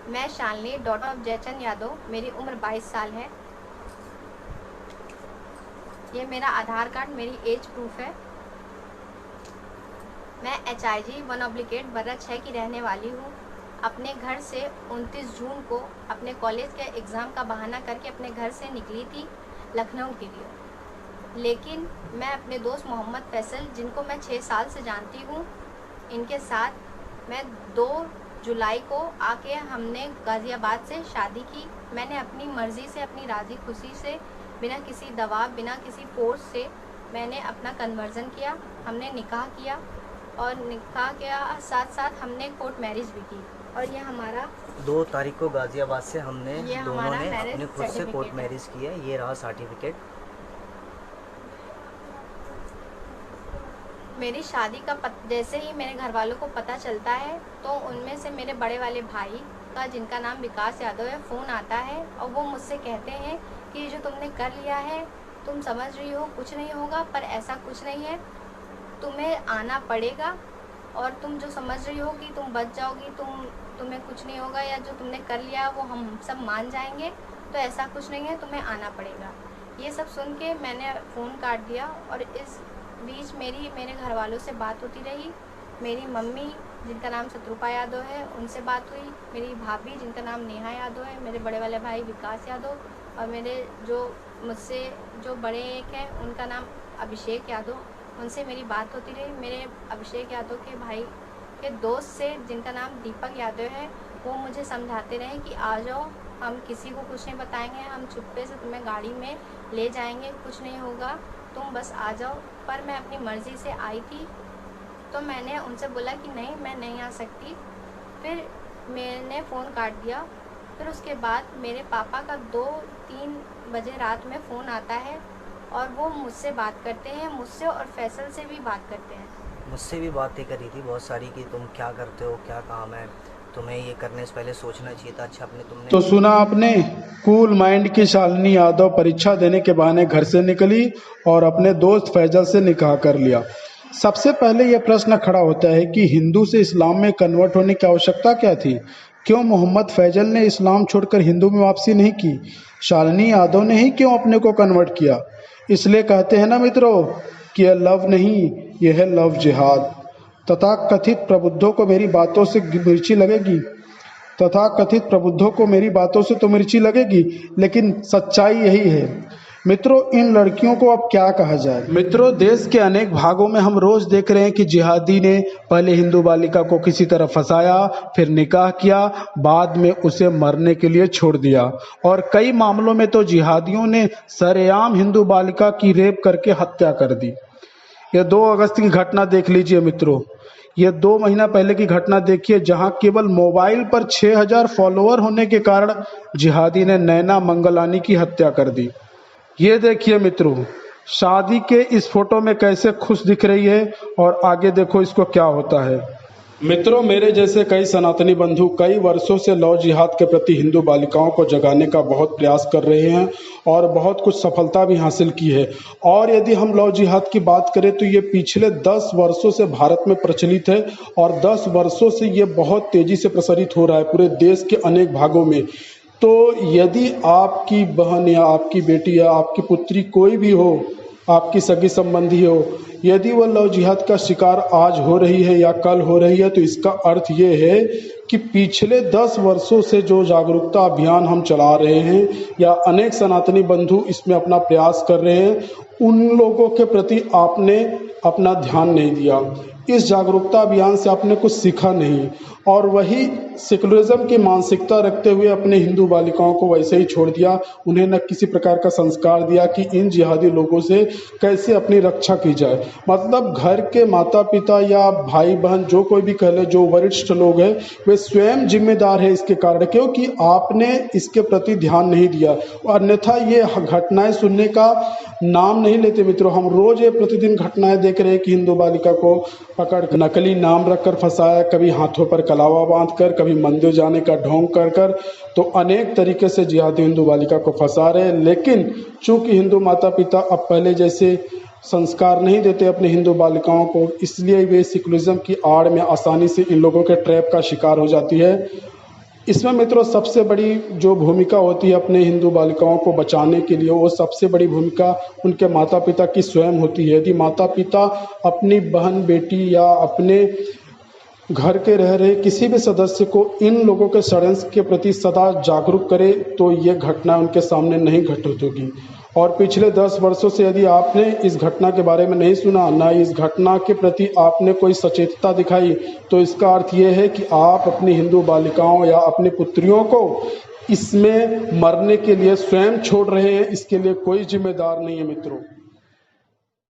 मैं Shalini, daughter of Jaichand Yadav. मेरी उम्र 22 साल है। ये मेरा आधार कार्ड, मेरी एज प्रूफ है। मैं HIG 1/8 बर्रा 6 की रहने वाली हूँ। अपने घर से 29 जून को अपने कॉलेज के एग्ज़ाम का बहाना करके अपने घर से निकली थी लखनऊ के लिए, लेकिन मैं अपने दोस्त मोहम्मद फैसल, जिनको मैं 6 साल से जानती हूँ, इनके साथ मैं 2 जुलाई को आके हमने गाज़ियाबाद से शादी की। मैंने अपनी मर्ज़ी से, अपनी राज़ी खुशी से, बिना किसी दबाव, बिना किसी फोर्स से मैंने अपना कन्वर्जन किया। हमने निकाह किया और निकाह के साथ साथ हमने कोर्ट मैरिज भी की। और ये हमारा 2 तारीख को गाज़ियाबाद से हमने दोनों ने मैरिज अपने खुद से कोर्ट मैरिज की है। ये रहा सर्टिफिकेट। मेरी शादी का जैसे ही मेरे घर वालों को पता चलता है तो उनमें से मेरे बड़े वाले भाई का, जिनका नाम विकास यादव है, फ़ोन आता है और वो मुझसे कहते हैं कि जो तुमने कर लिया है, तुम समझ रही हो कुछ नहीं होगा, पर ऐसा कुछ नहीं है, तुम्हें आना पड़ेगा और तुम जो समझ रही हो कि तुम बच जाओगी, तुम्हें कुछ नहीं होगा, या जो तुमने कर लिया वो हम सब मान जाएंगे, तो ऐसा कुछ नहीं है, तुम्हें आना पड़ेगा। ये सब सुन के मैंने फ़ोन काट दिया और इस बीच मेरे घर वालों से बात होती रही। मेरी मम्मी, जिनका नाम शत्रुपा यादव है, उनसे बात हुई। मेरी भाभी, जिनका नाम नेहा यादव है, मेरे बड़े वाले भाई विकास यादव, और मेरे जो मुझसे जो बड़े एक हैं उनका नाम अभिषेक यादव, उनसे मेरी बात होती रही। मेरे अभिषेक यादव के भाई के दोस्त से, जिनका नाम दीपक यादव है, वो मुझे समझाते रहे कि आ जाओ, हम किसी को कुछ नहीं बताएंगे, हम चुप्पे से तुम्हें गाड़ी में ले जाएंगे, कुछ नहीं होगा, तुम बस आ जाओ। पर मैं अपनी मर्ज़ी से आई थी, तो मैंने उनसे बोला कि नहीं, मैं नहीं आ सकती। फिर मैंने फ़ोन काट दिया। फिर उसके बाद मेरे पापा का 2-3 बजे रात में फ़ोन आता है और वो मुझसे बात करते हैं, मुझसे और फैसल से भी बात करते हैं। मुझसे भी बातें करी थी बहुत सारी कि तुम क्या करते हो, क्या काम है, तुम्हें ये करने से पहले सोचना चाहिए था। अच्छा, अपने तुमने तो सुना आपने, कूल माइंड की शालिनी यादव परीक्षा देने के बहाने घर से निकली और अपने दोस्त फैजल से निकाह कर लिया। सबसे पहले यह प्रश्न खड़ा होता है कि हिंदू से इस्लाम में कन्वर्ट होने की आवश्यकता क्या थी? क्यों मोहम्मद फैजल ने इस्लाम छोड़कर हिंदू में वापसी नहीं की? शालिनी यादव ने ही क्यों अपने को कन्वर्ट किया? इसलिए कहते हैं ना मित्रों कि यह लव नहीं, यह है लव जिहाद। तथाकथित प्रबुद्धों को मेरी बातों से मिर्ची लगेगी, तथाकथित प्रबुद्धों को मेरी बातों से तो मिर्ची लगेगी, लेकिन सच्चाई यही है। मित्रों, इन लड़कियों को अब क्या कहा जाए? मित्रों, देश के अनेक भागों में हम रोज देख रहे हैं कि जिहादी ने पहले हिंदू बालिका को किसी तरह फंसाया, फिर निकाह किया, बाद में उसे मरने के लिए छोड़ दिया, और कई मामलों में तो जिहादियों ने सरेआम हिंदू बालिका की रेप करके हत्या कर दी। यह 2 अगस्त की घटना देख लीजिए मित्रों। यह 2 महीना पहले की घटना देखिए, जहां केवल मोबाइल पर 6000 फॉलोअर होने के कारण जिहादी ने नैना मंगलानी की हत्या कर दी। ये देखिए मित्रों, शादी के इस फोटो में कैसे खुश दिख रही है, और आगे देखो इसको क्या होता है। मित्रों, मेरे जैसे कई सनातनी बंधु कई वर्षों से लव जिहाद के प्रति हिंदू बालिकाओं को जगाने का बहुत प्रयास कर रहे हैं और बहुत कुछ सफलता भी हासिल की है। और यदि हम लव जिहाद की बात करें तो ये पिछले 10 वर्षों से भारत में प्रचलित है, और 10 वर्षों से ये बहुत तेजी से प्रसारित हो रहा है पूरे देश के अनेक भागों में। तो यदि आपकी बहन या आपकी बेटी या आपकी पुत्री कोई भी हो, आपकी सगी संबंधी हो, यदि वह लव जिहाद का शिकार आज हो रही है या कल हो रही है, तो इसका अर्थ ये है कि पिछले 10 वर्षों से जो जागरूकता अभियान हम चला रहे हैं या अनेक सनातनी बंधु इसमें अपना प्रयास कर रहे हैं, उन लोगों के प्रति आपने अपना ध्यान नहीं दिया। इस जागरूकता अभियान से आपने कुछ सीखा नहीं, और वही सेकुलरिज्म की मानसिकता रखते हुए अपने हिंदू बालिकाओं को वैसे ही छोड़ दिया। उन्हें न किसी प्रकार का संस्कार दिया कि इन जिहादी लोगों से कैसे अपनी रक्षा की जाए। मतलब घर के माता पिता या भाई बहन जो कोई भी कह ले, जो वरिष्ठ लोग हैं, वे स्वयं जिम्मेदार है इसके कारण, क्योंकि आपने इसके प्रति ध्यान नहीं दिया। अन्यथा ये घटनाएं सुनने का नाम नहीं लेते मित्रों। हम रोज ये प्रतिदिन घटनाएं देख रहे हैं कि हिंदू बालिका को पकड़ नकली नाम रखकर फंसाया, कभी हाथों पर कलावा बांधकर, कभी मंदिर जाने का ढोंग कर कर, तो अनेक तरीके से जिहादी हिंदू बालिका को फंसा रहे हैं। लेकिन चूंकि हिंदू माता पिता अब पहले जैसे संस्कार नहीं देते अपने हिंदू बालिकाओं को, इसलिए वे सेकुलरिज्म की आड़ में आसानी से इन लोगों के ट्रैप का शिकार हो जाती है। इसमें मित्रों सबसे बड़ी जो भूमिका होती है अपने हिंदू बालिकाओं को बचाने के लिए, वो सबसे बड़ी भूमिका उनके माता पिता की स्वयं होती है। यदि माता पिता अपनी बहन बेटी या अपने घर के रह रहे किसी भी सदस्य को इन लोगों के षड्यंत्र के प्रति सदा जागरूक करे तो ये घटना उनके सामने नहीं घटित होगी। और पिछले 10 वर्षों से यदि आपने इस घटना के बारे में नहीं सुना, ना इस घटना के प्रति आपने कोई सचेतता दिखाई, तो इसका अर्थ ये है कि आप अपनी हिंदू बालिकाओं या अपनी पुत्रियों को इसमें मरने के लिए स्वयं छोड़ रहे हैं। इसके लिए कोई जिम्मेदार नहीं है मित्रों।